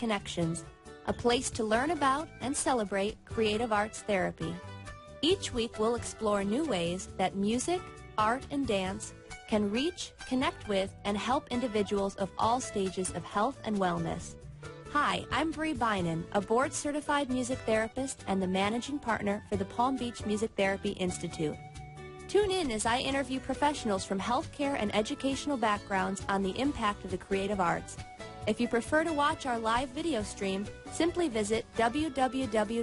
Connections, a place to learn about and celebrate creative arts therapy. Each week we'll explore new ways that music, art, and dance can reach, connect with, and help individuals of all stages of health and wellness. Hi, I'm Bree Beynon, a board-certified music therapist and the managing partner for the Palm Beach Music Therapy Institute. Tune in as I interview professionals from healthcare and educational backgrounds on the impact of the creative arts. If you prefer to watch our live video stream, simply visit www.pbmti.com.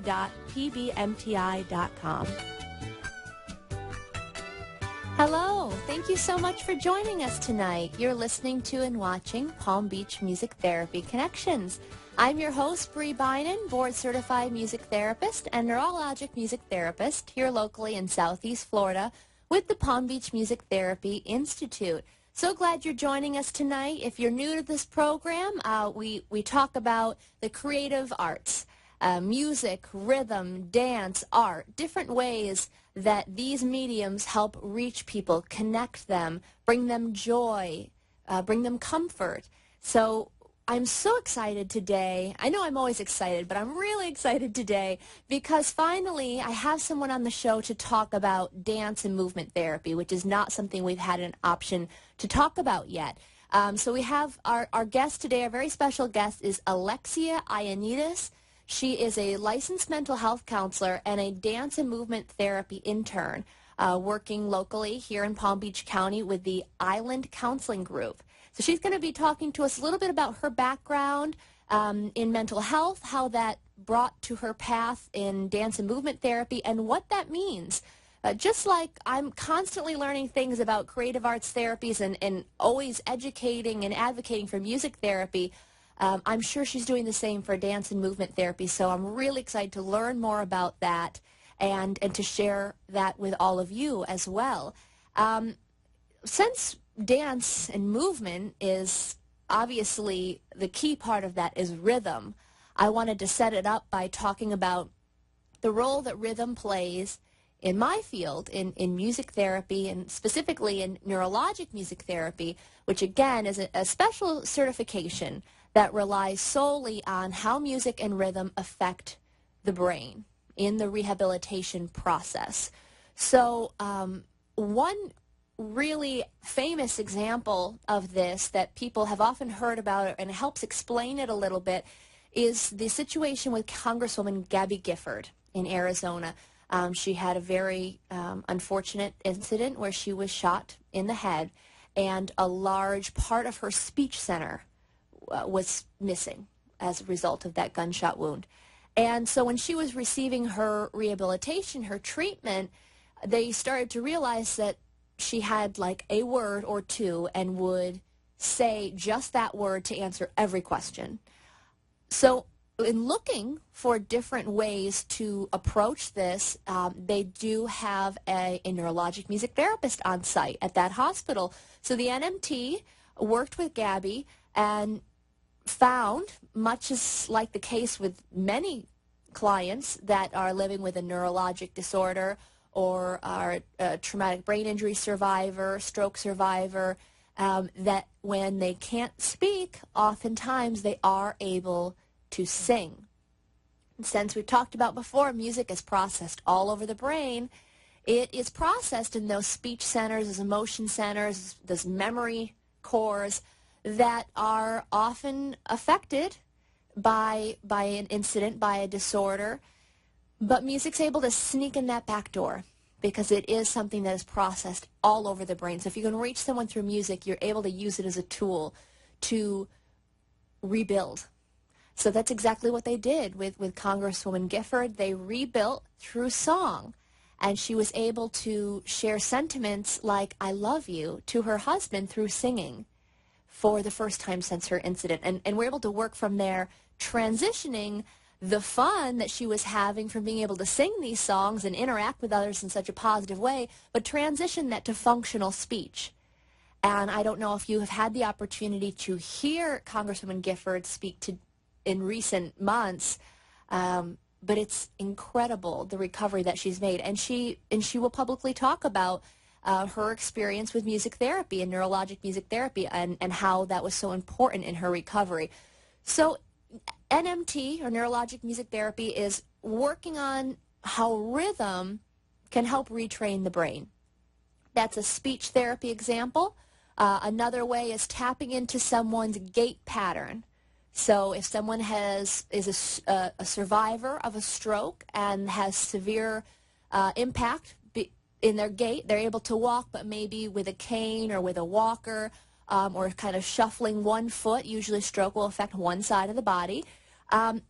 Hello, thank you so much for joining us tonight. You're listening to and watching Palm Beach Music Therapy Connections. I'm your host, Bree Beynon, board-certified music therapist and neurologic music therapist here locally in Southeast Florida with the Palm Beach Music Therapy Institute. So glad you're joining us tonight. If you're new to this program, we talk about the creative arts, music, rhythm, dance, art, different ways that these mediums help reach people, connect them, bring them joy, bring them comfort. So I'm so excited today. I know I'm always excited, but I'm really excited today because finally I have someone on the show to talk about dance and movement therapy, which is not something we've had an option to talk about yet. So we have our guest today, our very special guest is Alexia Ioannidis. She is a licensed mental health counselor and a dance and movement therapy intern working locally here in Palm Beach County with the Island Counseling Group. So she's going to be talking to us a little bit about her background in mental health, how that brought to her path in dance and movement therapy, and what that means. Just like I'm constantly learning things about creative arts therapies and always educating and advocating for music therapy, I'm sure she's doing the same for dance and movement therapy. So I'm really excited to learn more about that and to share that with all of you as well. Since dance and movement is obviously the key part of that is rhythm, I wanted to set it up by talking about the role that rhythm plays in my field, in music therapy, and specifically in neurologic music therapy, which again is a special certification that relies solely on how music and rhythm affect the brain in the rehabilitation process. So one really famous example of this that people have often heard about and helps explain it a little bit is the situation with Congresswoman Gabby Gifford in Arizona. She had a very unfortunate incident where she was shot in the head and a large part of her speech center was missing as a result of that gunshot wound. And so when she was receiving her rehabilitation, her treatment, they started to realize that she had like a word or two and would say just that word to answer every question. So in looking for different ways to approach this, they do have a neurologic music therapist on site at that hospital. So the NMT worked with Gabby and found, much as like the case with many clients that are living with a neurologic disorder or are a traumatic brain injury survivor, stroke survivor, that when they can't speak, oftentimes they are able to sing. And since we've talked about before, music is processed all over the brain. It is processed in those speech centers, those emotion centers, those memory cores that are often affected by an incident, by a disorder. But music's able to sneak in that back door because it is something that is processed all over the brain. So if you can reach someone through music, you're able to use it as a tool to rebuild. So that's exactly what they did with Congresswoman Gifford. They rebuilt through song. And she was able to share sentiments like, I love you, to her husband through singing for the first time since her incident. And we're able to work from there, transitioning the fun that she was having from being able to sing these songs and interact with others in such a positive way, but transition that to functional speech. And I don't know if you have had the opportunity to hear Congresswoman Gifford speak in recent months, but it's incredible, the recovery that she's made. And she will publicly talk about her experience with music therapy and neurologic music therapy and how that was so important in her recovery. So NMT, or neurologic music therapy, is working on how rhythm can help retrain the brain. That's a speech therapy example. Another way is tapping into someone's gait pattern. So if someone is a survivor of a stroke and has severe impact in their gait, they're able to walk, but maybe with a cane or with a walker, or kind of shuffling one foot. Usually stroke will affect one side of the body.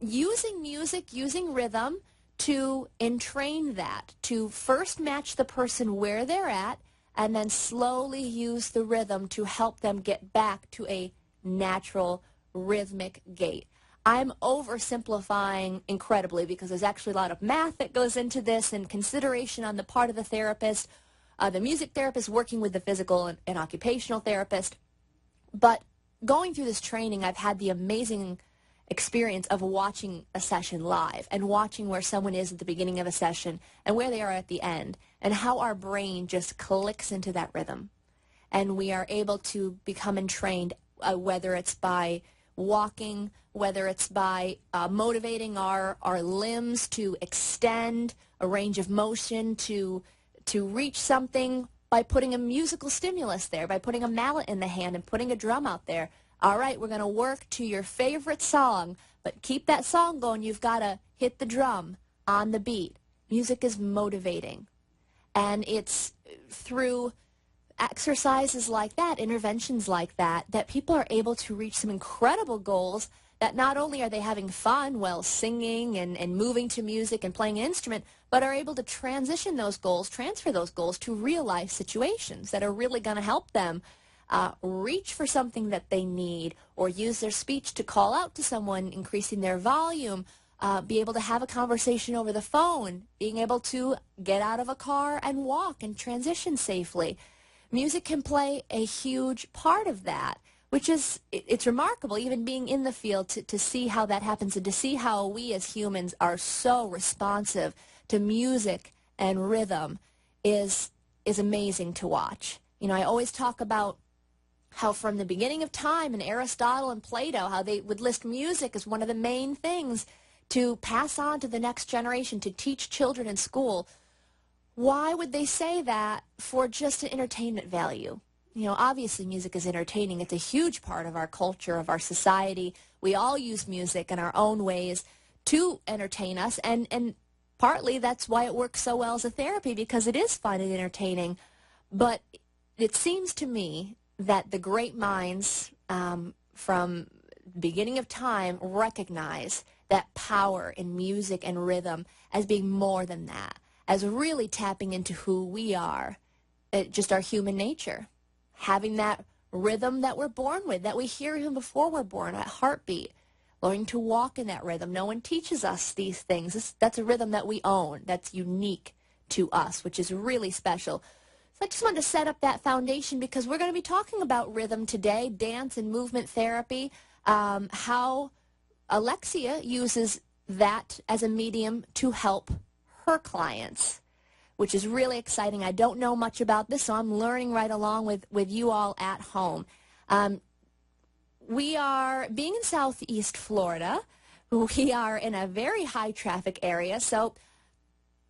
Using music, using rhythm to entrain that, to first match the person where they're at, and then slowly use the rhythm to help them get back to a natural rhythmic gait. I'm oversimplifying incredibly because there's actually a lot of math that goes into this and consideration on the part of the therapist, the music therapist working with the physical and occupational therapist. But going through this training, I've had the amazing experience of watching a session live and watching where someone is at the beginning of a session and where they are at the end, and how our brain just clicks into that rhythm. And we are able to become entrained, whether it's by walking, whether it's by motivating our limbs to extend a range of motion, to reach something by putting a musical stimulus there, by putting a mallet in the hand and putting a drum out there. All right, we're going to work to your favorite song, but keep that song going. You've got to hit the drum on the beat. Music is motivating. And it's through exercises like that, interventions like that, that people are able to reach some incredible goals, that not only are they having fun while singing and moving to music and playing an instrument, but are able to transition those goals, transfer those goals to real-life situations that are really going to help them reach for something that they need, or use their speech to call out to someone, increasing their volume, be able to have a conversation over the phone, being able to get out of a car and walk and transition safely. Music can play a huge part of that, which is, it's remarkable, even being in the field, to see how that happens and to see how we as humans are so responsive to music and rhythm is amazing to watch. You know, I always talk about how from the beginning of time, and Aristotle and Plato, how they would list music as one of the main things to pass on to the next generation, to teach children in school. Why would they say that? For just an entertainment value. You know, obviously music is entertaining. It's a huge part of our culture, of our society. We all use music in our own ways to entertain us, and partly that's why it works so well as a therapy, because it is fun and entertaining. But it seems to me that the great minds from the beginning of time recognize that power in music and rhythm as being more than that, as really tapping into who we are, just our human nature, having that rhythm that we're born with, that we hear even before we're born, that heartbeat, learning to walk in that rhythm. No one teaches us these things. That's a rhythm that we own, that's unique to us, which is really special. So I just wanted to set up that foundation, because we're going to be talking about rhythm today, dance and movement therapy, how Alexia uses that as a medium to help her clients, which is really exciting. I don't know much about this, so I'm learning right along with you all at home. We are, being in Southeast Florida, we are in a very high traffic area, so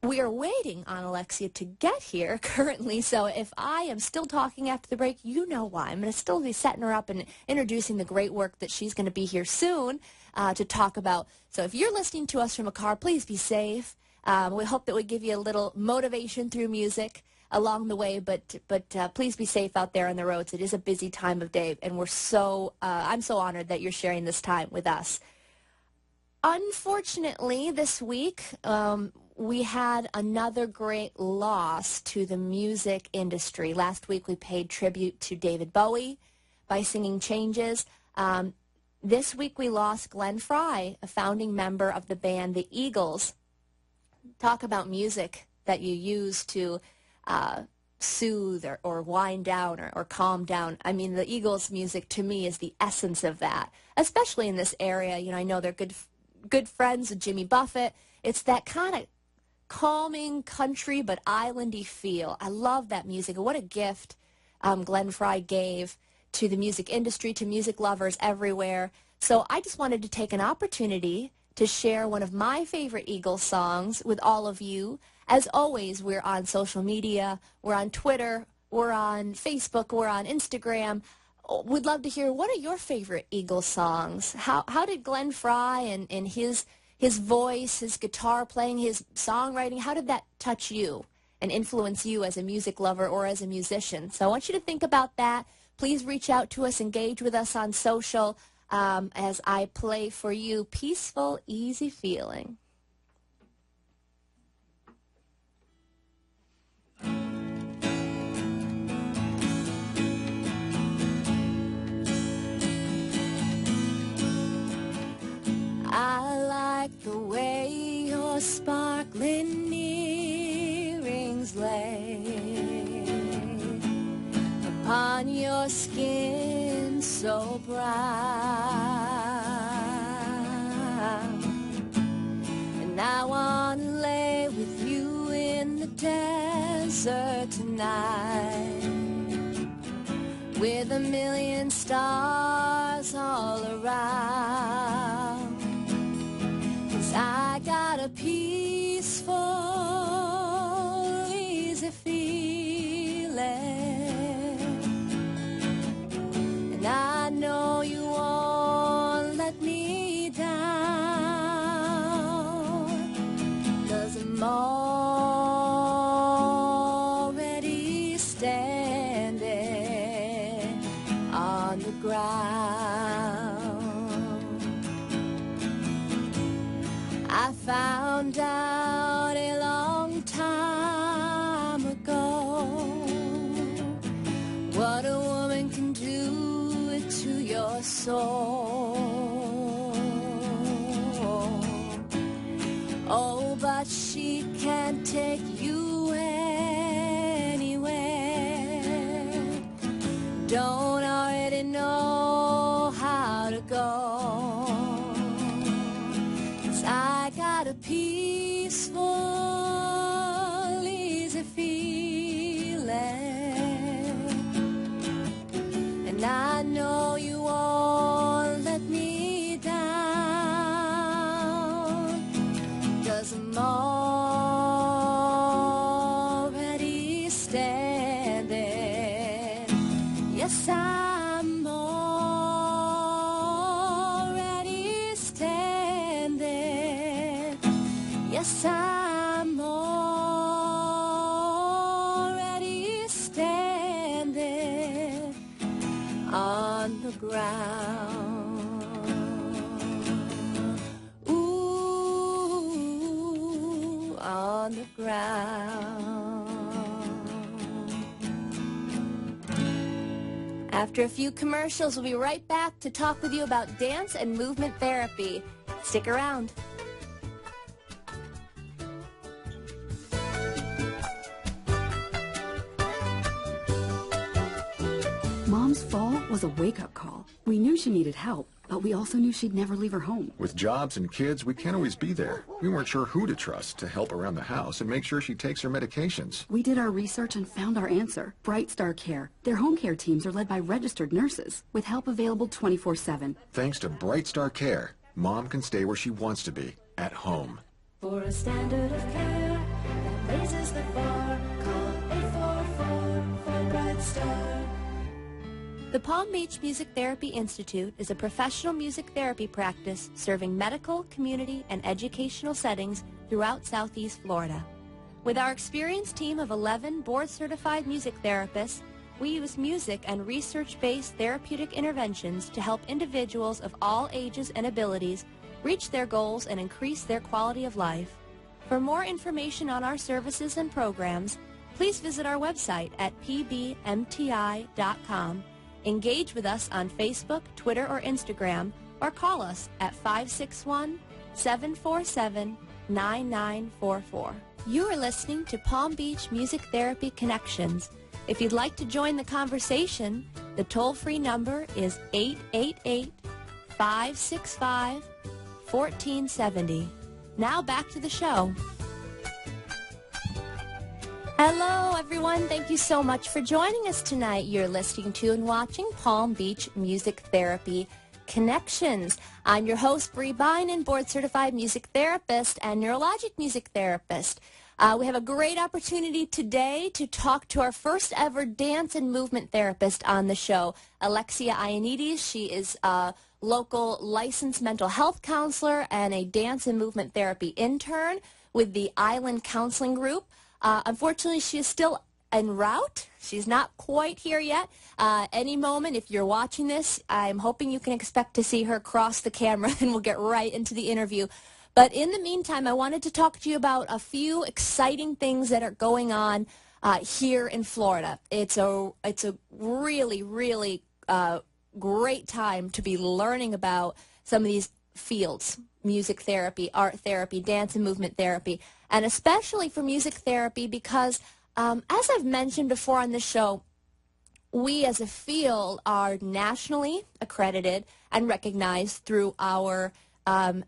we are waiting on Alexia to get here currently, so if I am still talking after the break, you know why. I'm going to still be setting her up and introducing the great work that she's going to be here soon to talk about. So if you're listening to us from a car, please be safe. We hope that we give you a little motivation through music along the way, but please be safe out there on the roads. It is a busy time of day, and I'm so honored that you're sharing this time with us. Unfortunately, this week, we had another great loss to the music industry. Last week we paid tribute to David Bowie by singing Changes. This week we lost Glenn Frey, a founding member of the band The Eagles. Talk about music that you use to soothe or wind down or calm down. I mean, the Eagles' music to me is the essence of that, especially in this area. You know, I know they're good friends with Jimmy Buffett. It's that kind of calming country but islandy feel. I love that music. And what a gift Glenn Frey gave to the music industry, to music lovers everywhere. So I just wanted to take an opportunity to share one of my favorite Eagles songs with all of you. As always, we're on social media, we're on Twitter, we're on Facebook, we're on Instagram. We'd love to hear, what are your favorite Eagles songs? How did Glenn Frey and his voice, his guitar playing, his songwriting, how did that touch you and influence you as a music lover or as a musician? So I want you to think about that. Please reach out to us, engage with us on social as I play for you Peaceful, Easy Feeling. I like the way your sparkling earrings lay upon your skin so brown, and I want to lay with you in the desert tonight, with a million stars all around. I got a peaceful, easy feeling, and I know you won't let me down, 'cause I'm already standing on the ground. I found out a long time ago what a woman can do to your soul. Oh, but she can't take you anywhere. Don't already know how to go. I got a peaceful, easy feeling, and I know you won't let me down, 'cause I'm already standing. Yes, I'm already standing. Yes, I'm already standing on the ground. Ooh, on the ground. After a few commercials, we'll be right back to talk with you about dance and movement therapy. Stick around. Mom's fall was a wake-up call. We knew she needed help, but we also knew she'd never leave her home. With jobs and kids, we can't always be there. We weren't sure who to trust to help around the house and make sure she takes her medications. We did our research and found our answer. Bright Star Care. Their home care teams are led by registered nurses with help available 24/7. Thanks to Bright Star Care, Mom can stay where she wants to be, at home. For a standard of care that raises the bar, call 844 for Bright Star. The Palm Beach Music Therapy Institute is a professional music therapy practice serving medical, community, and educational settings throughout Southeast Florida. With our experienced team of 11 board-certified music therapists, we use music and research-based therapeutic interventions to help individuals of all ages and abilities reach their goals and increase their quality of life. For more information on our services and programs, please visit our website at pbmti.com. Engage with us on Facebook, Twitter, or Instagram, or call us at 561-747-9944. You are listening to Palm Beach Music Therapy Connections. If you'd like to join the conversation, the toll-free number is 888-565-1470. Now back to the show. Hello, everyone. Thank you so much for joining us tonight. You're listening to and watching Palm Beach Music Therapy Connections. I'm your host, Bree Beynon, board-certified music therapist and neurologic music therapist. We have a great opportunity today to talk to our first ever dance and movement therapist on the show, Alexia Ioannidis. She is a local licensed mental health counselor and a dance and movement therapy intern with the Island Counseling Group. Unfortunately, she is still en route. She's not quite here yet. Any moment, if you're watching this, I'm hoping you can expect to see her cross the camera and we'll get right into the interview. But in the meantime, I wanted to talk to you about a few exciting things that are going on here in Florida. It's a really, really great time to be learning about some of these fields: music therapy, art therapy, dance and movement therapy, and especially for music therapy because, as I've mentioned before on this show, we as a field are nationally accredited and recognized through our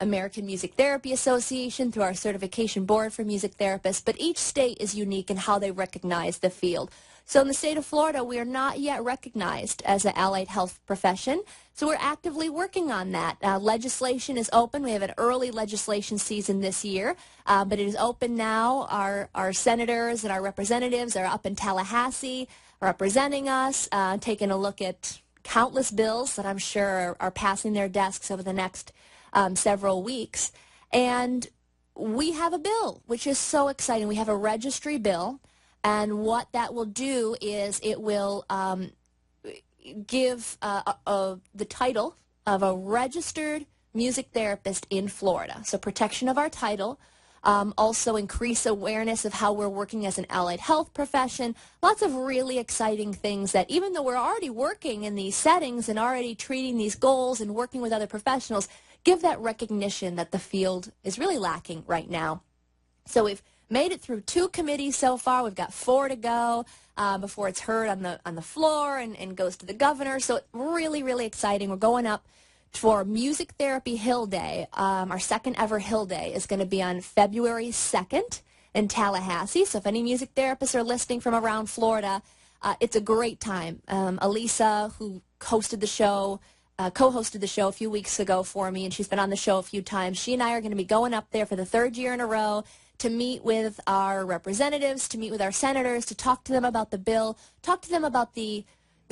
American Music Therapy Association, through our certification board for music therapists, but each state is unique in how they recognize the field. So in the state of Florida, we are not yet recognized as an allied health profession, so we're actively working on that. Legislation is open. We have an early legislation season this year, but it is open now. Our senators and our representatives are up in Tallahassee representing us, taking a look at countless bills that I'm sure are passing their desks over the next several weeks. And we have a bill, which is so exciting. We have a registry bill. And what that will do is it will give the title of a registered music therapist in Florida. So protection of our title, also increase awareness of how we're working as an allied health profession. Lots of really exciting things that even though we're already working in these settings and already treating these goals and working with other professionals, give that recognition that the field is really lacking right now. So we've made it through 2 committees so far. We've got 4 to go before it's heard on the floor and goes to the governor. So really, really exciting. We're going up for Music Therapy Hill Day. Our second ever Hill Day is going to be on February 2nd in Tallahassee. So if any music therapists are listening from around Florida, it's a great time. Elisa, who hosted the show, co-hosted the show a few weeks ago for me, and she's been on the show a few times. She and I are going to be going up there for the 3rd year in a row to meet with our representatives, to meet with our senators, to talk to them about the bill, talk to them about the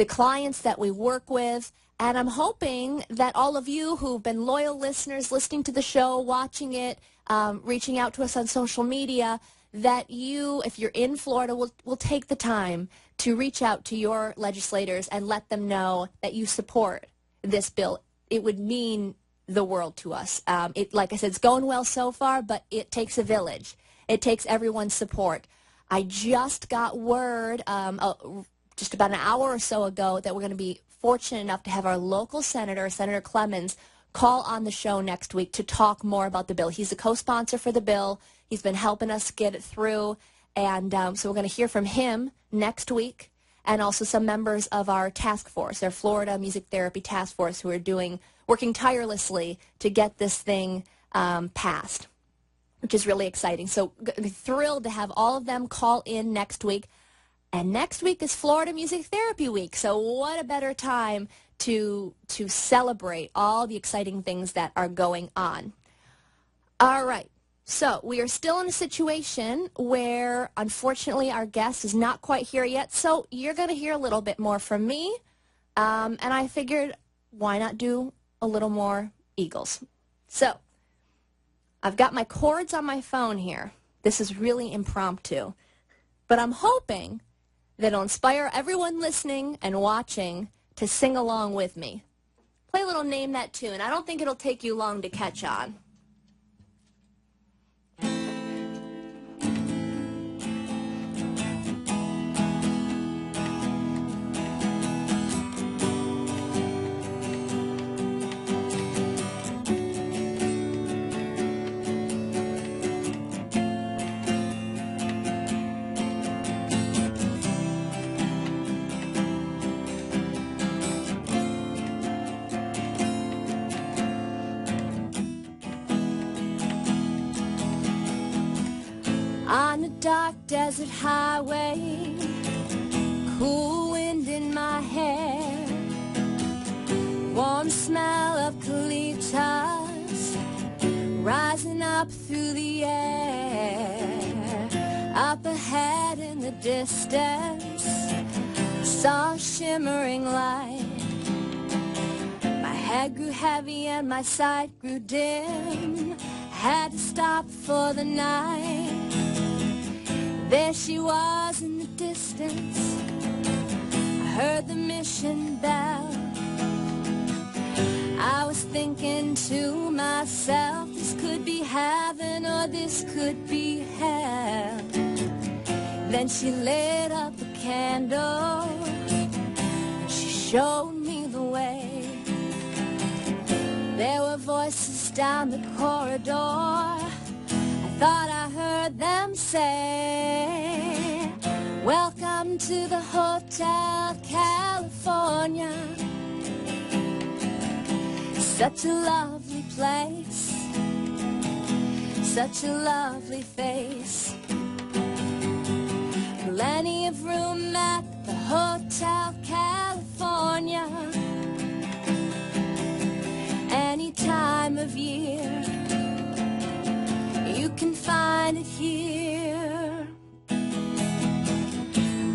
clients that we work with. And I'm hoping that all of you who've been loyal listeners, listening to the show, watching it, reaching out to us on social media, that you, if you're in Florida, will take the time to reach out to your legislators and let them know that you support this bill. It would mean the world to us. Like I said, it's going well so far, but it takes a village. It takes everyone's support. I just got word just about an hour or so ago that we're going to be fortunate enough to have our local senator, Senator Clemens, call on the show next week to talk more about the bill. He's a co-sponsor for the bill. He's been helping us get it through, and so we're going to hear from him next week, and also some members of our task force, our Florida Music Therapy Task Force, who are working tirelessly to get this thing passed, which is really exciting. So thrilled to have all of them call in next week. And next week is Florida Music Therapy Week. So what a better time to celebrate all the exciting things that are going on. All right. So we are still in a situation where, unfortunately, our guest is not quite here yet. So you're going to hear a little bit more from me. And I figured, why not do a little more Eagles? So I've got my chords on my phone here. This is really impromptu. But I'm hoping that it'll inspire everyone listening and watching to sing along with me. Play a little Name That Tune. I don't think it'll take you long to catch on. On a dark desert highway, cool wind in my hair, warm smell of colitas rising up through the air. Up ahead in the distance, saw a shimmering light. My head grew heavy and my sight grew dim. Had to stop for the night. There she was in the distance. I heard the mission bell. I was thinking to myself, this could be heaven or this could be hell. Then she lit up a candle and she showed me the way. There were voices down the corridor. I thought I heard them say, welcome to the Hotel California. Such a lovely place, such a lovely face. Plenty of room at the Hotel California. Any time of year, you can find it here.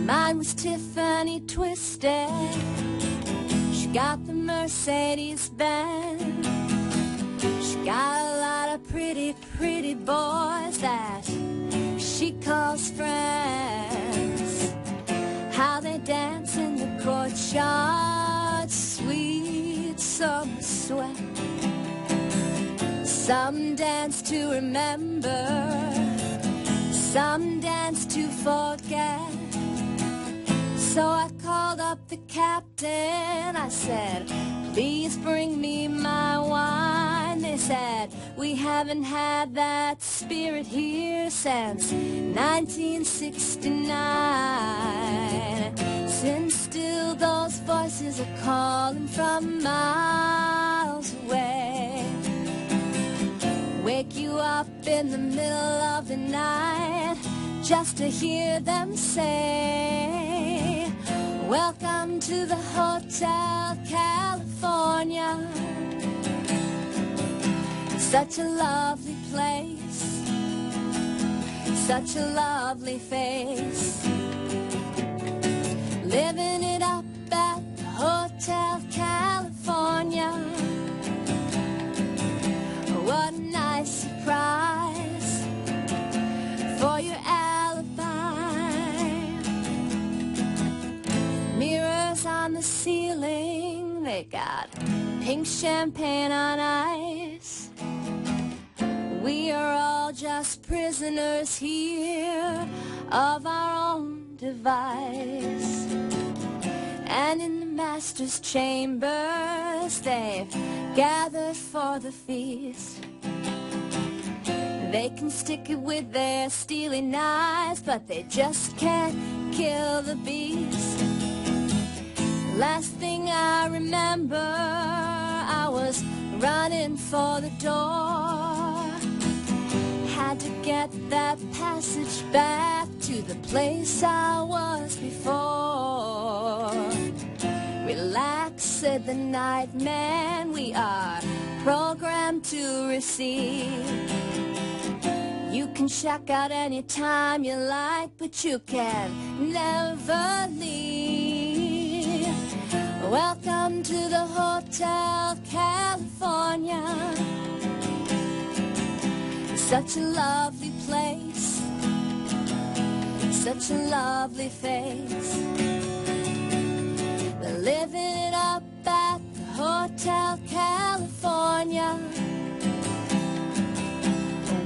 Mine was Tiffany Twisted. She got the Mercedes-Benz. She got a lot of pretty, pretty boys that she calls friends. How they dance in the courtyard, sweet summer sweat. Some dance to remember, some dance to forget. So I called up the captain. I said, please bring me my wine. They said, we haven't had that spirit here since 1969. Since still those voices are calling from miles away. Wake you up in the middle of the night just to hear them say, welcome to the Hotel California. Such a lovely place, such a lovely face. Living it up at the Hotel California. What a nice surprise for your alibi. Mirrors on the ceiling, they got pink champagne on ice. We are all just prisoners here of our own device. And in the master's chambers, they've gathered for the feast. They can stick it with their steely knives, but they just can't kill the beast. Last thing I remember, I was running for the door. Had to get that passage back to the place I was before. Relax, said the night man, we are programmed to receive. You can check out any time you like, but you can never leave. Welcome to the Hotel California. Such a lovely place, such a lovely face. They're living it up at the Hotel California.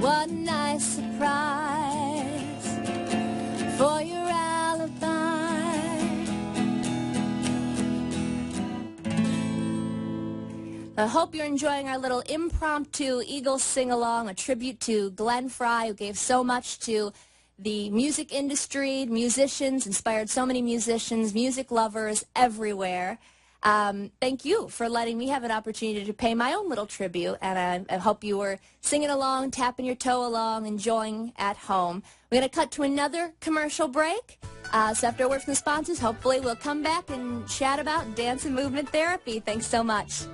What a nice surprise for your alibi. I hope you're enjoying our little impromptu Eagles sing-along, a tribute to Glenn Frey, who gave so much to the music industry, musicians, inspired so many musicians, music lovers everywhere. Thank you for letting me have an opportunity to pay my own little tribute, and I hope you were singing along, tapping your toe along, enjoying at home. We're going to cut to another commercial break. So after a word from the sponsors, hopefully we'll come back and chat about dance and movement therapy. Thanks so much.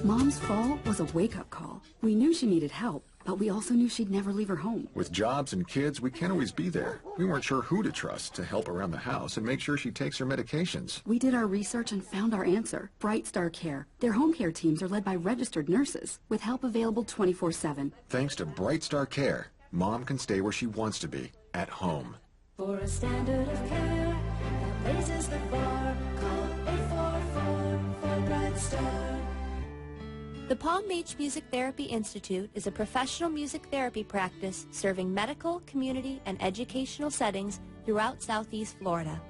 Mom's fall was a wake-up call. We knew she needed help, but we also knew she'd never leave her home. With jobs and kids, we can't always be there. We weren't sure who to trust to help around the house and make sure she takes her medications. We did our research and found our answer, Bright Star Care. Their home care teams are led by registered nurses, with help available 24/7. Thanks to Bright Star Care, Mom can stay where she wants to be, at home. For a standard of care that raises the bar, call 844 for Bright Star. The Palm Beach Music Therapy Institute is a professional music therapy practice serving medical, community, and educational settings throughout Southeast Florida.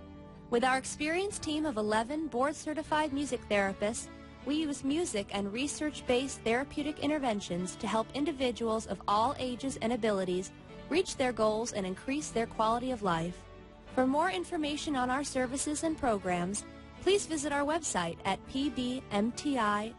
With our experienced team of 11 board-certified music therapists, we use music and research-based therapeutic interventions to help individuals of all ages and abilities reach their goals and increase their quality of life. For more information on our services and programs, please visit our website at pbmti.com.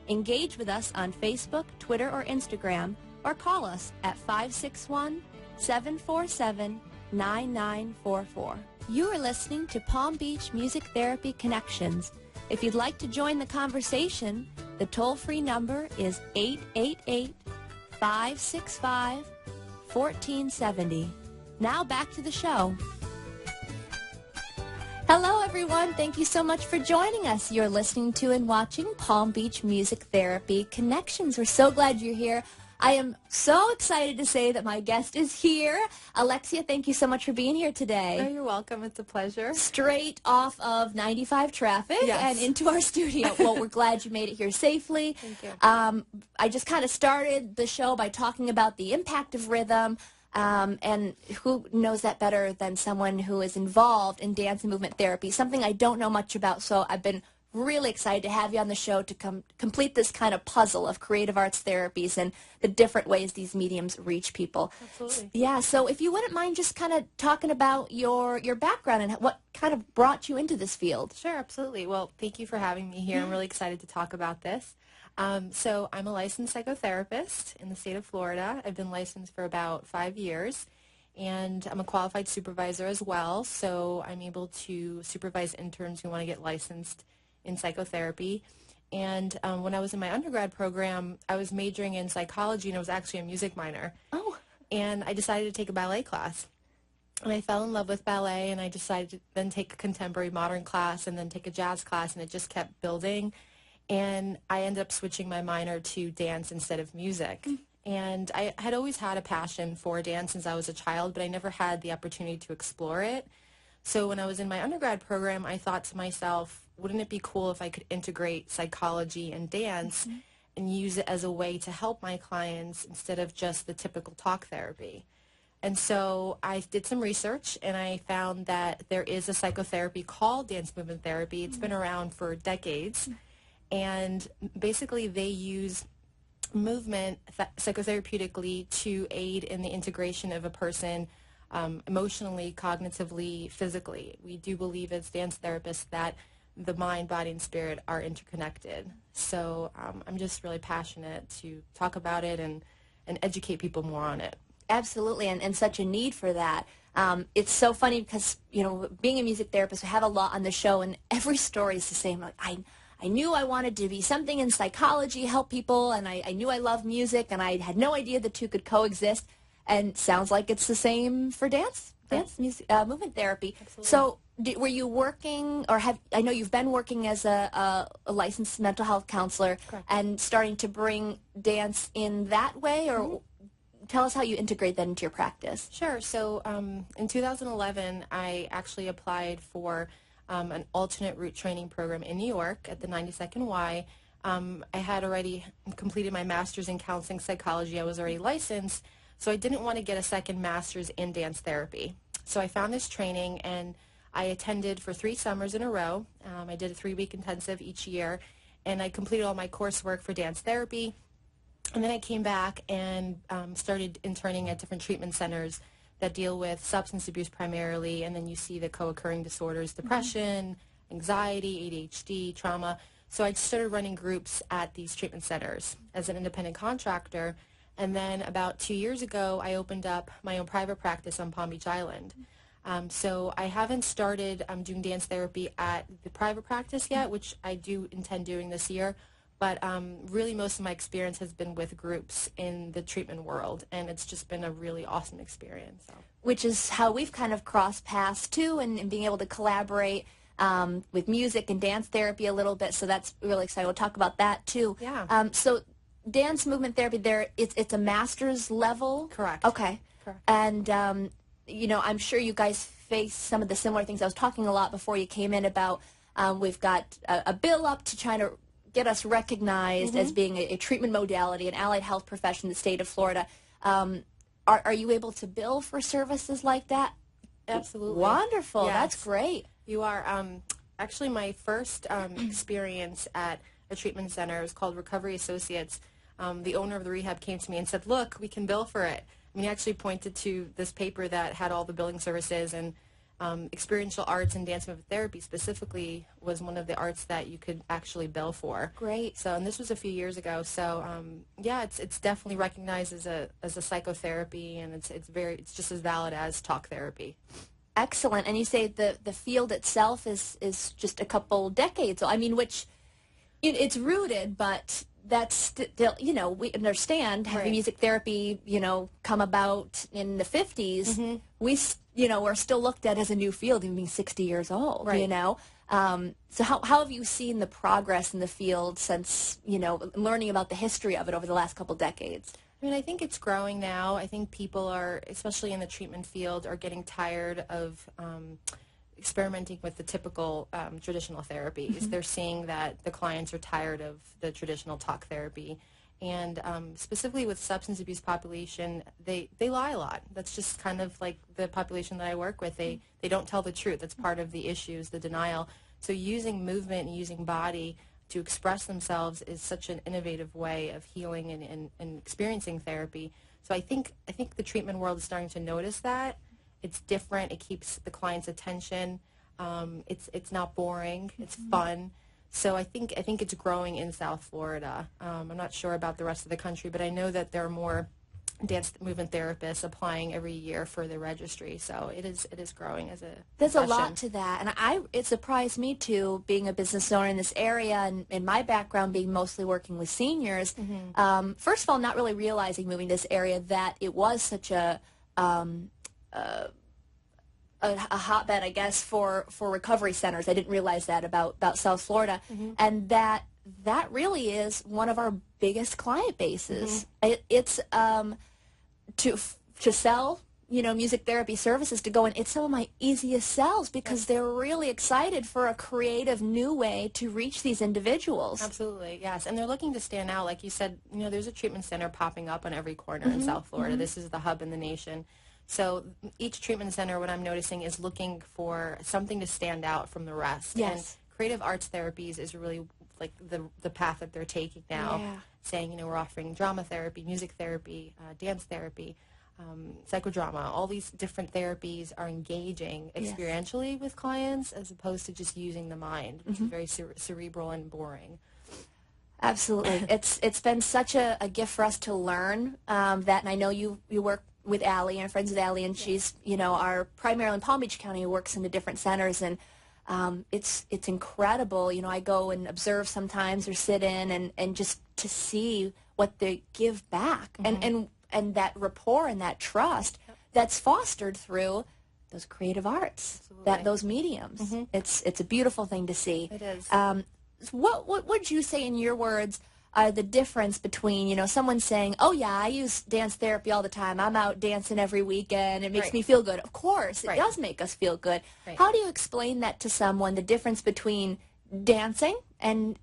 Engage with us on Facebook, Twitter, or Instagram, or call us at 561-747-9944. You are listening to Palm Beach Music Therapy Connections. If you'd like to join the conversation, the toll-free number is 888-565-1470. Now back to the show. Hello, everyone. Thank you so much for joining us. You're listening to and watching Palm Beach Music Therapy Connections. We're so glad you're here. I am so excited to say that my guest is here. Alexia, thank you so much for being here today. Oh, you're welcome. It's a pleasure. Straight off of 95 traffic and into our studio. Well, we're glad you made it here safely. Thank you. I just kind of started the show by talking about the impact of rhythm. And who knows that better than someone who is involved in dance and movement therapy, something I don't know much about, so I've been really excited to have you on the show to complete this kind of puzzle of creative arts therapies and the different ways these mediums reach people. Absolutely. Yeah, so if you wouldn't mind just kind of talking about your background and what kind of brought you into this field. Sure, absolutely. Well, thank you for having me here. I'm really excited to talk about this. So I'm a licensed psychotherapist in the state of Florida. I've been licensed for about 5 years, and I'm a qualified supervisor as well, so I'm able to supervise interns who want to get licensed in psychotherapy. And when I was in my undergrad program, I was majoring in psychology, and I was actually a music minor. Oh. And I decided to take a ballet class. And I fell in love with ballet, and I decided to then take a contemporary modern class and then take a jazz class, and it just kept building. And I ended up switching my minor to dance instead of music. And I had always had a passion for dance since I was a child, but I never had the opportunity to explore it. So when I was in my undergrad program, I thought to myself, wouldn't it be cool if I could integrate psychology and dance and use it as a way to help my clients instead of just the typical talk therapy? And so I did some research, and I found that there is a psychotherapy called dance movement therapy. It's been around for decades. And basically they use movement psychotherapeutically to aid in the integration of a person emotionally, cognitively, physically. We do believe as dance therapists that the mind, body, and spirit are interconnected. So I'm just really passionate to talk about it and educate people more on it. Absolutely, and such a need for that. It's so funny because, you know, being a music therapist, we have a lot on the show, and every story is the same. Like, I knew I wanted to be something in psychology, help people, and I knew I loved music, and I had no idea the two could coexist. And sounds like it's the same for dance music, movement therapy. Absolutely. So were you working, or I know you've been working as a licensed mental health counselor. Correct. And starting to bring dance in that way, or tell us how you integrate that into your practice. Sure. So in 2011, I actually applied for an alternate route training program in New York at the 92nd Y. I had already completed my master's in counseling psychology. I was already licensed, so I didn't want to get a second master's in dance therapy. So I found this training, and I attended for 3 summers in a row. I did a 3-week intensive each year, and I completed all my coursework for dance therapy. And then I came back and started interning at different treatment centers that deal with substance abuse primarily, and then you see the co-occurring disorders, depression, anxiety, ADHD, trauma. So I started running groups at these treatment centers as an independent contractor, and then about 2 years ago, I opened up my own private practice on Palm Beach Island. So I haven't started doing dance therapy at the private practice yet, which I do intend doing this year, But really most of my experience has been with groups in the treatment world, and it's just been a really awesome experience. So. Which is how we've kind of crossed paths too, and being able to collaborate with music and dance therapy a little bit. So that's really exciting. We'll talk about that too. Yeah. So dance movement therapy, it's a master's level. Correct. Okay. Correct. And you know, I'm sure you guys face some of the similar things. I was talking a lot before you came in about we've got a bill up to try to get us recognized as being a treatment modality, an allied health profession in the state of Florida. Are you able to bill for services like that? Absolutely. Wonderful. Yes. That's great. You are. Actually, my first experience at a treatment center was called Recovery Associates. The owner of the rehab came to me and said, look, we can bill for it. I mean, he actually pointed to this paper that had all the billing services, and experiential arts and dance movement therapy specifically was one of the arts that you could actually bill for. Great. So, and this was a few years ago. So, yeah, it's definitely recognized as a psychotherapy, and it's just as valid as talk therapy. Excellent. And you say the field itself is just a couple decades. I mean, which it's rooted, but that's still, you know, we understand having music therapy, you know, come about in the 50s. We, you know, we're still looked at as a new field, even being 60 years old, you know. So how have you seen the progress in the field since, you know, learning about the history of it over the last couple decades? I mean, I think it's growing now. I think people are, especially in the treatment field, are getting tired of experimenting with the typical traditional therapies. They're seeing that the clients are tired of the traditional talk therapy. And specifically with substance abuse population, they lie a lot. That's just kind of like the population that I work with. They don't tell the truth. That's part of the issues, the denial. So using movement and using body to express themselves is such an innovative way of healing and experiencing therapy. So I think the treatment world is starting to notice that. It's different. It keeps the client's attention. It's not boring. It's fun. So I think it's growing in South Florida. I'm not sure about the rest of the country, but I know that there are more dance movement therapists applying every year for the registry. So it is growing as a There's profession. a lot to that, and it surprised me too, being a business owner in this area, and in my background being mostly working with seniors. First of all, not really realizing moving to this area that it was such a hotbed, I guess, for recovery centers. I didn't realize that about South Florida, and that really is one of our biggest client bases. It's to sell, you know, music therapy services, to go in. It's some of my easiest sells because they're really excited for a creative new way to reach these individuals. Absolutely, yes. And they're looking to stand out. Like you said, you know, there's a treatment center popping up on every corner in South Florida. This is the hub in the nation. So each treatment center, what I'm noticing, is looking for something to stand out from the rest. Yes. And creative arts therapies is really like the path that they're taking now, saying, you know, we're offering drama therapy, music therapy, dance therapy, psychodrama. All these different therapies are engaging experientially with clients as opposed to just using the mind, which is very cerebral and boring. Absolutely. It's been such a gift for us to learn that, and I know you work with Allie and friends with Allie, and she's, you know, our primarily in Palm Beach County, who works in the different centers, and it's incredible. You know, I go and observe sometimes or sit in and just to see what they give back, and that rapport and that trust that's fostered through those creative arts, those mediums. It's a beautiful thing to see. It is. What would you say, in your words, are the difference between, you know, someone saying, oh yeah, I use dance therapy all the time, I'm out dancing every weekend, it makes me feel good. Of course, it does make us feel good. How do you explain that to someone, the difference between dancing and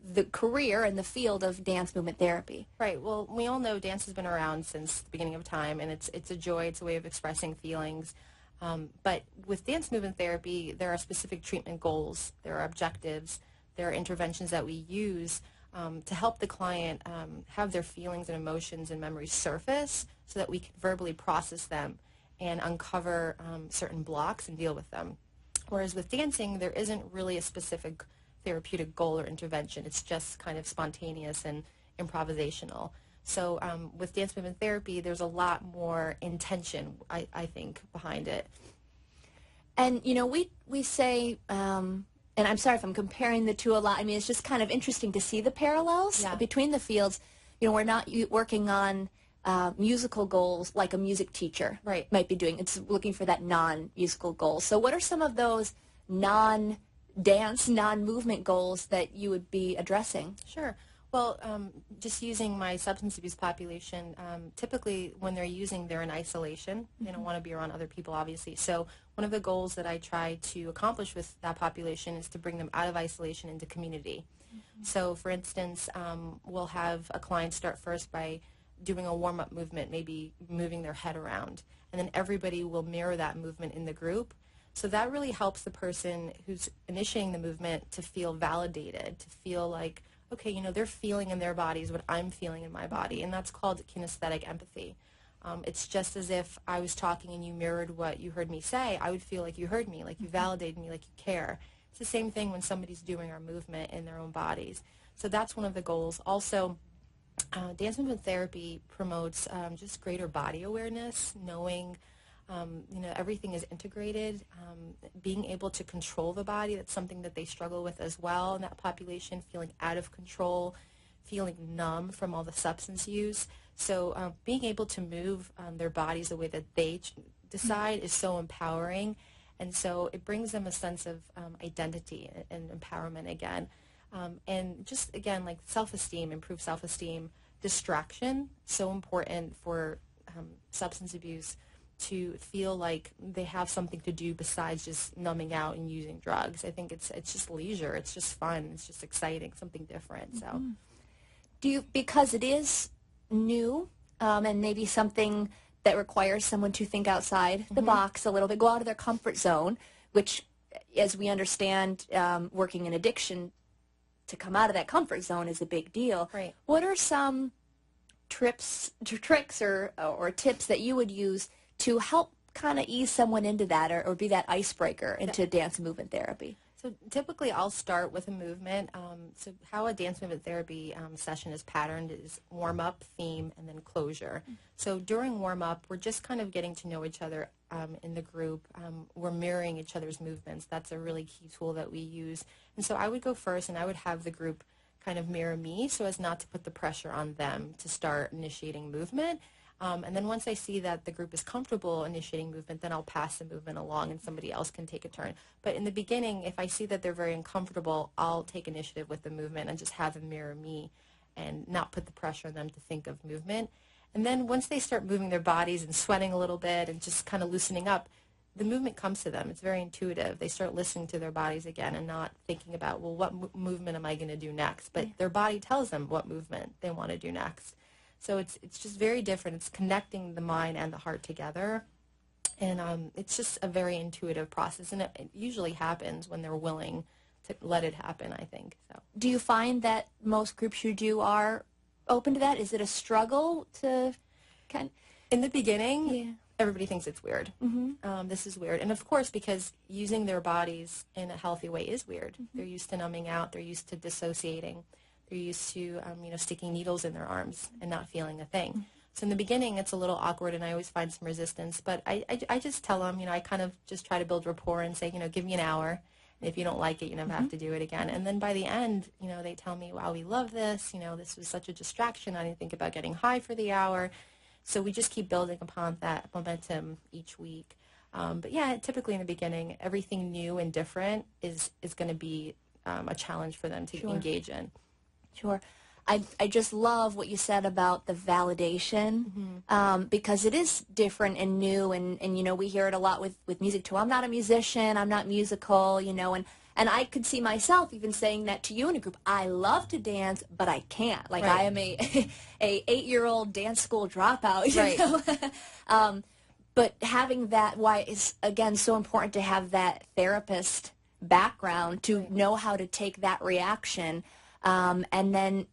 the career and the field of dance movement therapy? Right. Well, we all know dance has been around since the beginning of time, and it's a joy, it's a way of expressing feelings. But with dance movement therapy, there are specific treatment goals, there are objectives, there are interventions that we use to help the client have their feelings and emotions and memories surface so that we can verbally process them and uncover certain blocks and deal with them. Whereas with dancing, there isn't really a specific therapeutic goal or intervention. It's just kind of spontaneous and improvisational. So with dance movement therapy, there's a lot more intention, I think, behind it. And, you know, we say and I'm sorry if I'm comparing the two a lot. I mean, it's just kind of interesting to see the parallels between the fields. You know, we're not working on musical goals like a music teacher might be doing. It's looking for that non-musical goal. So what are some of those non-dance, non-movement goals that you would be addressing? Sure. Well, just using my substance abuse population, typically when they're using, they're in isolation. They don't want to be around other people, obviously. So one of the goals that I try to accomplish with that population is to bring them out of isolation into community. So, for instance, we'll have a client start first by doing a warm-up movement, maybe moving their head around, and then everybody will mirror that movement in the group. So that really helps the person who's initiating the movement to feel validated, to feel like, okay, you know, they're feeling in their bodies what I'm feeling in my body, and that's called kinesthetic empathy. It's just as if I was talking and you mirrored what you heard me say. I would feel like you heard me, like you validated me, like you care. It's the same thing when somebody's doing our movement in their own bodies. So that's one of the goals. Also, dance movement therapy promotes just greater body awareness, knowing you know, everything is integrated, being able to control the body. That's something that they struggle with as well in that population, feeling out of control, feeling numb from all the substance use. So being able to move their bodies the way that they decide is so empowering. And so it brings them a sense of identity and empowerment again. And just, again, like self-esteem, improved self-esteem, distraction, so important for substance abuse, to feel like they have something to do besides just numbing out and using drugs. I think it's just leisure. It's just fun. It's just exciting, something different. So, do you, because it is new and maybe something that requires someone to think outside the box a little bit, go out of their comfort zone, which, as we understand, working in addiction, to come out of that comfort zone is a big deal. Right. What are some tricks or tips that you would use to help kind of ease someone into that, or be that icebreaker into dance and movement therapy? So typically I'll start with a movement. So how a dance movement therapy session is patterned is warm-up, theme, and then closure. So during warm-up, we're just kind of getting to know each other in the group. We're mirroring each other's movements. That's a really key tool that we use. And so I would go first, and I would have the group kind of mirror me so as not to put the pressure on them to start initiating movement. And then once I see that the group is comfortable initiating movement, then I'll pass the movement along and somebody else can take a turn. But in the beginning, if I see that they're very uncomfortable, I'll take initiative with the movement and just have them mirror me and not put the pressure on them to think of movement. And then once they start moving their bodies and sweating a little bit and just kind of loosening up, the movement comes to them. It's very intuitive. They start listening to their bodies again and not thinking about, well, what movement am I going to do next? But their body tells them what movement they want to do next. So it's just very different. It's connecting the mind and the heart together. And it's just a very intuitive process. And it usually happens when they're willing to let it happen, I think. So, do you find that most groups you do are open to that? Is it a struggle to kind of... In the beginning, everybody thinks it's weird. This is weird. And of course, because using their bodies in a healthy way is weird. They're used to numbing out. They're used to dissociating. They're used to, you know, sticking needles in their arms and not feeling a thing. So in the beginning, it's a little awkward, and I always find some resistance. But I just tell them, you know, I kind of just try to build rapport and say, you know, give me an hour. And if you don't like it, you never have to do it again. And then by the end, you know, they tell me, wow, we love this. You know, this was such a distraction. I didn't think about getting high for the hour. So we just keep building upon that momentum each week. But yeah, typically in the beginning, everything new and different is going to be a challenge for them to engage in. Sure. I just love what you said about the validation, because it is different and new, and you know, we hear it a lot with music too. I'm not a musician, I'm not musical, you know, and I could see myself even saying that to you in a group. I love to dance, but I can't. Like, I am a 8-year-old dance school dropout, you know. But having that, why it's, again, so important to have that therapist background to know how to take that reaction. And then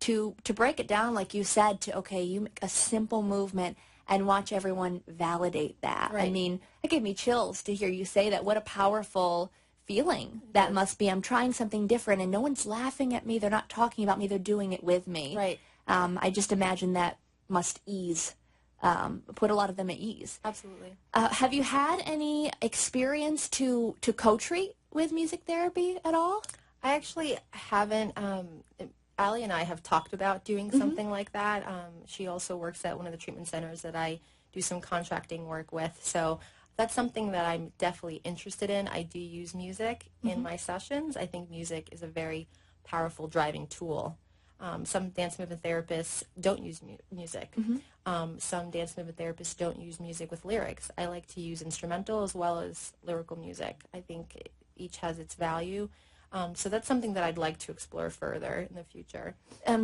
to break it down, like you said, to, okay, you make a simple movement and watch everyone validate that. I mean, it gave me chills to hear you say that. What a powerful feeling that must be. I'm trying something different, and no one's laughing at me. They're not talking about me. They're doing it with me. I just imagine that must ease, put a lot of them at ease. Absolutely. Have you had any experience to co-treat with music therapy at all? I actually haven't. Allie and I have talked about doing something like that. She also works at one of the treatment centers that I do some contracting work with. So that's something that I'm definitely interested in. I do use music in my sessions. I think music is a very powerful driving tool. Some dance movement therapists don't use music. Some dance movement therapists don't use music with lyrics. I like to use instrumental as well as lyrical music. I think each has its value. So that's something that I'd like to explore further in the future.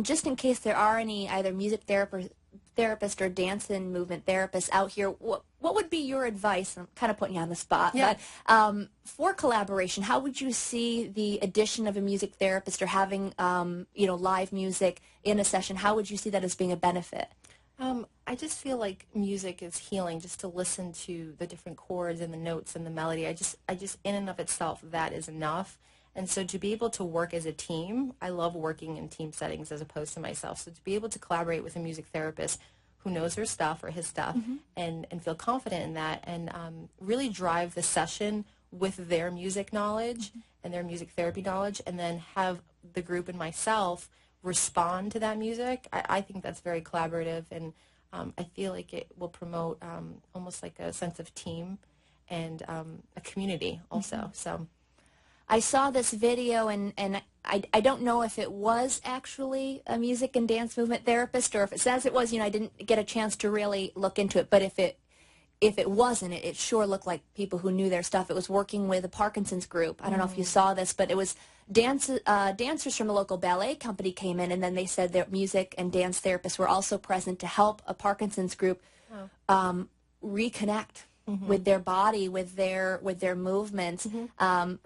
Just in case there are any either music therapist or dance and movement therapists out here, what would be your advice? I'm kind of putting you on the spot, but for collaboration, how would you see the addition of a music therapist or having live music in a session? How would you see that as being a benefit? I just feel like music is healing, just to listen to the different chords and the notes and the melody. I just in and of itself, that is enough. And so to be able to work as a team, I love working in team settings as opposed to myself. So to be able to collaborate with a music therapist who knows her stuff or his stuff and feel confident in that and really drive the session with their music knowledge and their music therapy knowledge, and then have the group and myself respond to that music, I think that's very collaborative, and I feel like it will promote almost like a sense of team and a community also. So I saw this video, and I don't know if it was actually a music and dance movement therapist, or if it says it was. I didn't get a chance to really look into it, but if it wasn't, it sure looked like people who knew their stuff. It was working with a Parkinson's group. I don't know if you saw this, but it was dancers from a local ballet company came in, and then they said their music and dance therapists were also present to help a Parkinson's group reconnect with their body, with their movements,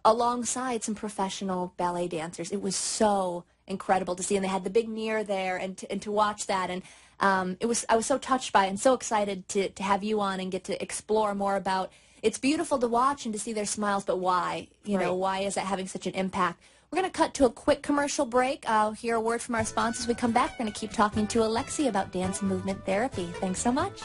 alongside some professional ballet dancers. It was so incredible to see, and they had the big mirror there, and to watch that, and I was so touched by it and so excited to have you on and get to explore more about. It's beautiful to watch and to see their smiles, but why? Why is that having such an impact? We're going to cut to a quick commercial break. I'll hear a word from our sponsors. When we come back, we're going to keep talking to Alexia about dance and movement therapy. Thanks so much.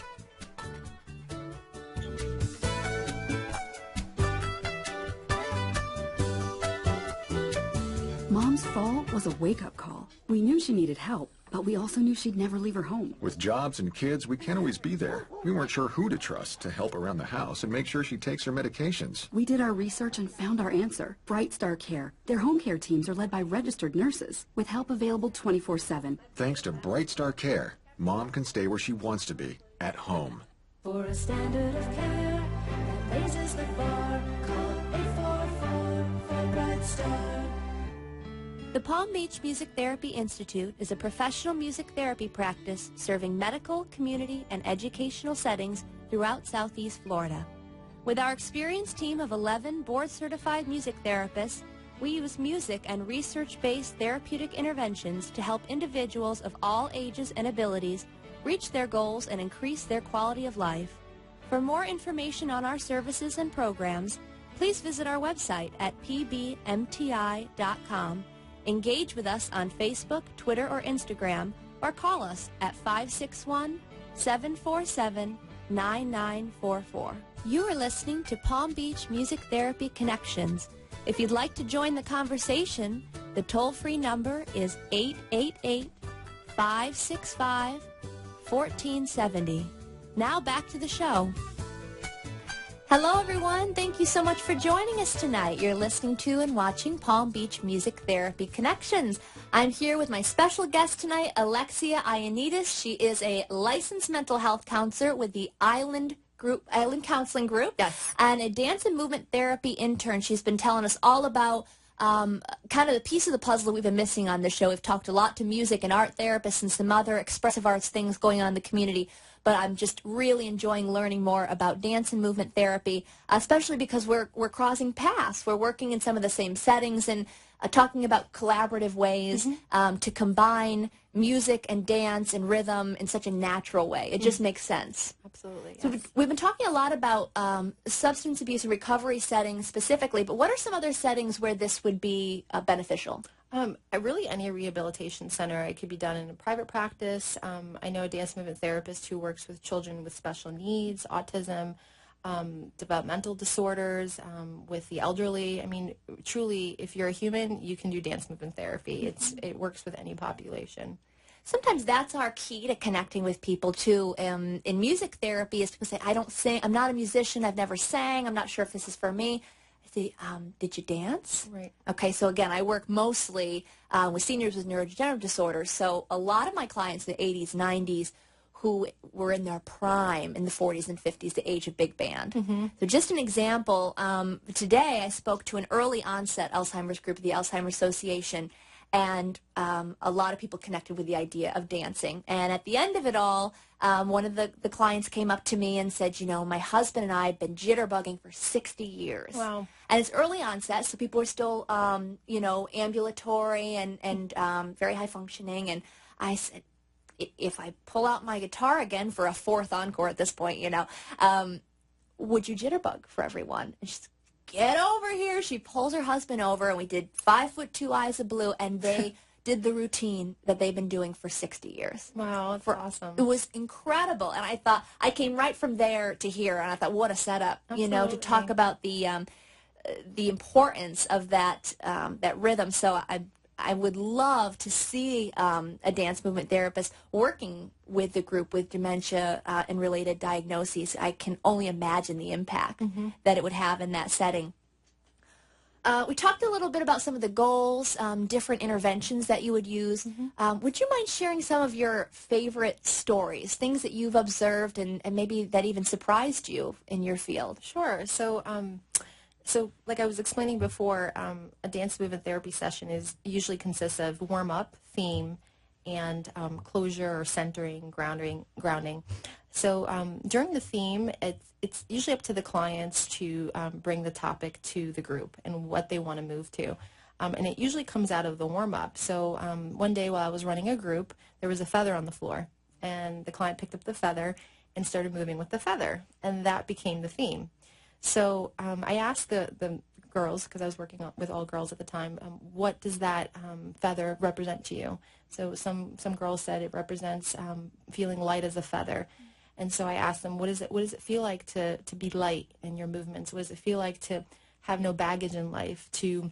Mom's fall was a wake-up call. We knew she needed help, but we also knew she'd never leave her home. With jobs and kids, we can't always be there. We weren't sure who to trust to help around the house and make sure she takes her medications. We did our research and found our answer. Bright Star Care. Their home care teams are led by registered nurses with help available 24/7. Thanks to Bright Star Care, Mom can stay where she wants to be, at home. For a standard of care that raises the bar, call 844 for Bright Star. The Palm Beach Music Therapy Institute is a professional music therapy practice serving medical, community, and educational settings throughout Southeast Florida. With our experienced team of 11 board-certified music therapists, we use music and research-based therapeutic interventions to help individuals of all ages and abilities reach their goals and increase their quality of life. For more information on our services and programs, please visit our website at pbmti.com. Engage with us on Facebook, Twitter, or Instagram, or call us at 561-747-9944. You are listening to Palm Beach Music Therapy Connections. If you'd like to join the conversation, the toll-free number is 888-565-1470. Now back to the show. Hello, everyone. Thank you so much for joining us tonight. You're listening to and watching Palm Beach Music Therapy Connections. I'm here with my special guest tonight, Alexia Ioannidis. She is a licensed mental health counselor with the Island Counseling Group, Yes. and a dance and movement therapy intern. She's been telling us all about kind of the piece of the puzzle that we've been missing on this show. We've talked a lot to music and art therapists and some other expressive arts things going on in the community, but I'm just really enjoying learning more about dance and movement therapy, especially because we're crossing paths. We're working in some of the same settings and talking about collaborative ways to combine music and dance and rhythm in such a natural way. It just makes sense. Absolutely. So Yes. we've been talking a lot about substance abuse and recovery settings specifically, but what are some other settings where this would be beneficial? Really any rehabilitation center. It could be done in a private practice. I know a dance movement therapist who works with children with special needs, autism. developmental disorders, with the elderly. I mean, truly, if you're a human, you can do dance movement therapy. It works with any population. Sometimes that's our key to connecting with people too. In music therapy, is people say, "I don't sing. I'm not a musician. I've never sang. I'm not sure if this is for me." I say, "Did you dance?" Right. Okay. So again, I work mostly with seniors with neurodegenerative disorders. So a lot of my clients in the 80s, 90s, who were in their prime in the 40s and 50s, the age of big band. So just an example. Today, I spoke to an early onset Alzheimer's group of the Alzheimer's Association. And a lot of people connected with the idea of dancing. And at the end of it all, one of the clients came up to me and said, you know, my husband and I have been jitterbugging for 60 years. Wow. And it's early onset, so people are still, you know, ambulatory and very high functioning. And I said, if I pull out my guitar again for a fourth encore at this point, you know, would you jitterbug for everyone? And she's, get over here. She pulls her husband over, and we did 5 foot 2 eyes of blue, and they did the routine that they've been doing for 60 years. Wow, that's awesome. It was incredible, and I thought, I came right from there to here, and I thought, what a setup, you know, to talk about the importance of that that rhythm. So I would love to see a dance movement therapist working with the group with dementia and related diagnoses. I can only imagine the impact that it would have in that setting. We talked a little bit about some of the goals, different interventions that you would use. Would you mind sharing some of your favorite stories, things that you've observed and maybe that even surprised you in your field? Sure. So like I was explaining before, a dance movement therapy session usually consists of warm-up, theme, and closure or centering, grounding. So during the theme, it's usually up to the clients to bring the topic to the group and what they want to move to. And it usually comes out of the warm-up. So one day while I was running a group, there was a feather on the floor, and the client picked up the feather and started moving with the feather, and that became the theme. So I asked the girls, because I was working with all girls at the time, what does that feather represent to you? So some girls said it represents feeling light as a feather. And so I asked them, what does it feel like to be light in your movements? What does it feel like to have no baggage in life, to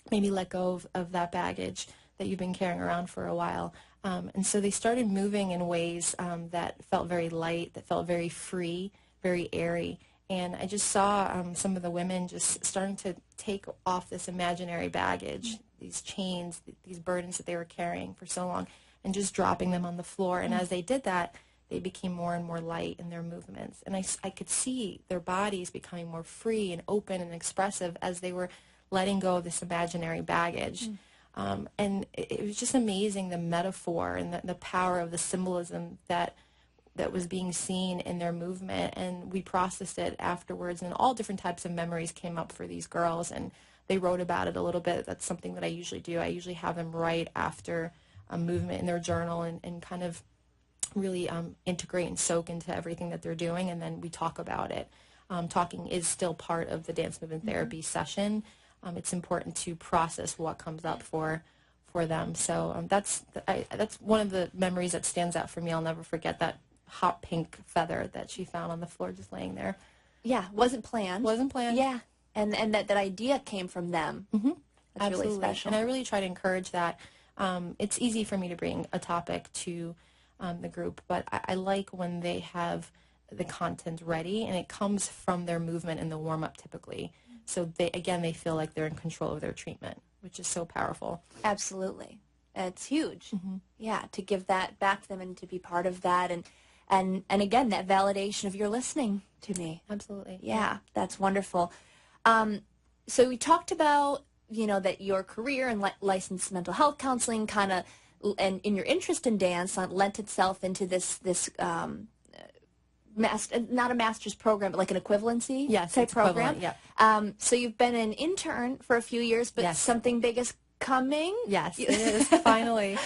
maybe let go of that baggage that you've been carrying around for a while? And so they started moving in ways that felt very light, that felt very free, very airy. And I just saw some of the women just starting to take off this imaginary baggage, these chains, these burdens that they were carrying for so long, and just dropping them on the floor. And as they did that, they became more and more light in their movements. And I could see their bodies becoming more free and open and expressive as they were letting go of this imaginary baggage. And it was just amazing, the metaphor and the power of the symbolism that was being seen in their movement. And we processed it afterwards, and all different types of memories came up for these girls, and they wrote about it a little bit. That's something that I usually do. I usually have them write after a movement in their journal and kind of really integrate and soak into everything that they're doing, and then we talk about it. Talking is still part of the dance movement therapy session. It's important to process what comes up for them. So that's one of the memories that stands out for me. I'll never forget that hot pink feather that she found on the floor just laying there. Yeah, wasn't planned. Wasn't planned. Yeah, and that idea came from them. That's Absolutely. really special. And I really try to encourage that. It's easy for me to bring a topic to the group, but I like when they have the content ready, and it comes from their movement in the warm-up typically. So they feel like they're in control of their treatment, which is so powerful. Absolutely. It's huge. Yeah, to give that back to them and to be part of that, and again, that validation of you're listening to me. Absolutely. Yeah, that's wonderful. So we talked about, that your career in licensed mental health counseling kind of, and in your interest in dance, lent itself into this not a master's program, but like an equivalency type program. Yeah. So you've been an intern for a few years, but something big is coming? Yes, it is, finally.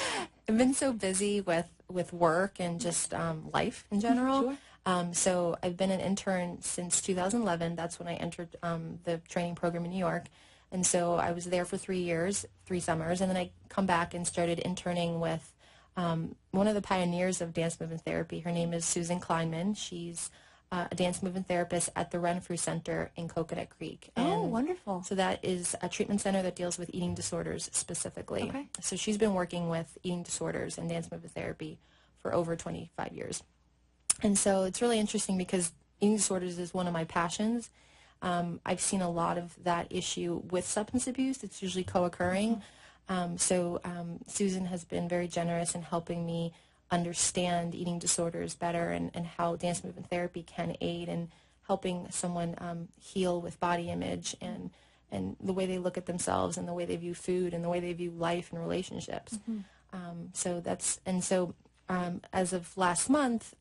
I've been so busy with work and just life in general. Sure. So I've been an intern since 2011. That's when I entered the training program in New York. And so I was there for 3 years, 3 summers, and then I come back and started interning with one of the pioneers of dance movement therapy. Her name is Susan Kleinman. She's a dance movement therapist at the Renfrew Center in Coconut Creek. Oh, And wonderful. so that is a treatment center that deals with eating disorders specifically. Okay. So she's been working with eating disorders and dance movement therapy for over 25 years. And so it's really interesting because eating disorders is one of my passions. I've seen a lot of that issue with substance abuse. It's usually co-occurring. So Susan has been very generous in helping me understand eating disorders better and how dance movement therapy can aid in helping someone heal with body image and the way they look at themselves and the way they view food and the way they view life and relationships. As of last month,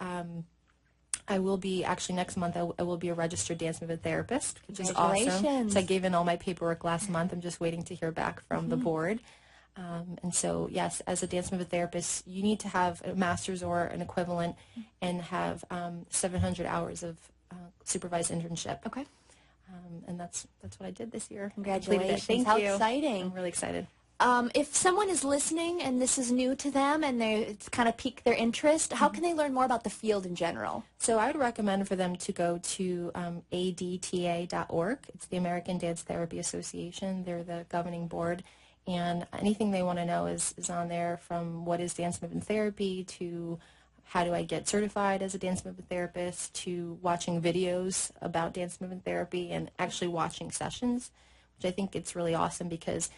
I will be, actually next month, I will be a registered dance movement therapist, which is awesome. Congratulations. So I gave in all my paperwork last month. I'm just waiting to hear back from the board. And so, yes, as a dance movement therapist, you need to have a master's or an equivalent and have 700 hours of supervised internship. Okay. And that's what I did this year. Congratulations. Thank How you. exciting. I'm really excited. If someone is listening and this is new to them and it's kind of piqued their interest, how can they learn more about the field in general? So I would recommend for them to go to adta.org. It's the American Dance Therapy Association. They're the governing board. And anything they want to know is on there, from what is dance movement therapy to how do I get certified as a dance movement therapist to watching videos about dance movement therapy and actually watching sessions, which I think it's really awesome because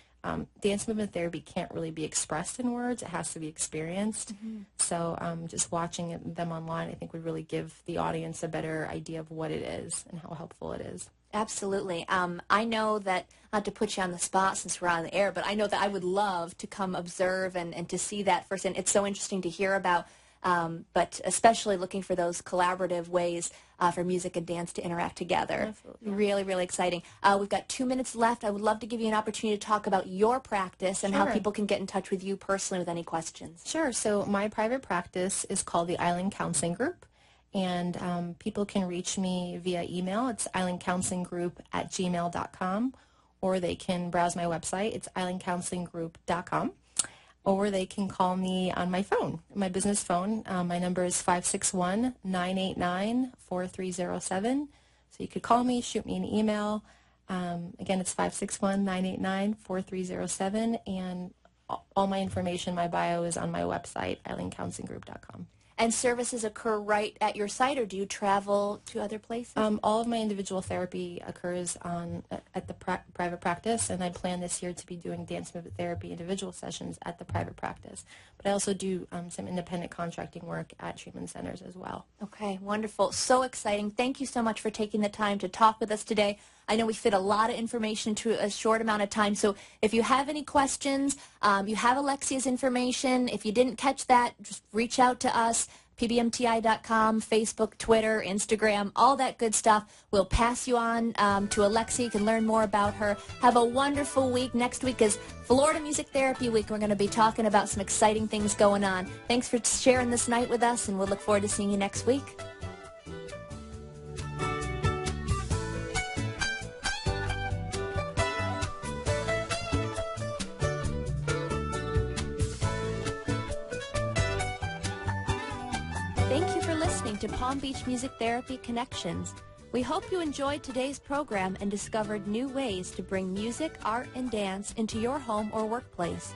dance movement therapy can't really be expressed in words. It has to be experienced. So just watching them online, I think, would really give the audience a better idea of what it is and how helpful it is. Absolutely. I know that, not to put you on the spot since we're on the air, but I know that I would love to come observe and to see that first. And it's so interesting to hear about, but especially looking for those collaborative ways for music and dance to interact together. Absolutely. Really, really exciting. We've got 2 minutes left. I would love to give you an opportunity to talk about your practice and how Sure. people can get in touch with you personally with any questions. Sure. So my private practice is called the Island Counseling Group. And people can reach me via email. It's islandcounselinggroup@gmail.com, or they can browse my website. It's islandcounselinggroup.com, or they can call me on my phone, my business phone. My number is 561-989-4307. So you could call me, shoot me an email. Again, it's 561-989-4307, and all my information, my bio, is on my website, islandcounselinggroup.com. And services occur right at your site, or do you travel to other places? All of my individual therapy occurs at the private practice, and I plan this year to be doing dance movement therapy individual sessions at the private practice. But I also do some independent contracting work at treatment centers as well. Okay, wonderful. So exciting. Thank you so much for taking the time to talk with us today. I know we fit a lot of information into a short amount of time, so if you have any questions, you have Alexia's information. If you didn't catch that, just reach out to us, pbmti.com, Facebook, Twitter, Instagram, all that good stuff. We'll pass you on to Alexia. You can learn more about her. Have a wonderful week. Next week is Florida Music Therapy Week. We're going to be talking about some exciting things going on. Thanks for sharing this night with us, and we'll look forward to seeing you next week. Thank you for listening to Palm Beach Music Therapy Connections. We hope you enjoyed today's program and discovered new ways to bring music, art, and dance into your home or workplace.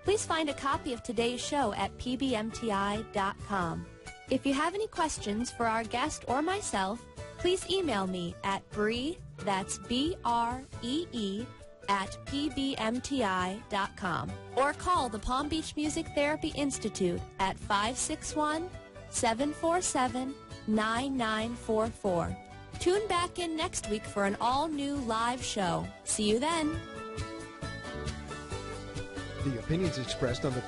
Please find a copy of today's show at pbmti.com. If you have any questions for our guest or myself, please email me at Bree, that's B-R-E-E, at pbmti.com, or call the Palm Beach Music Therapy Institute at 561-747-9944. Tune back in next week for an all-new live show. See you then. The opinions expressed on the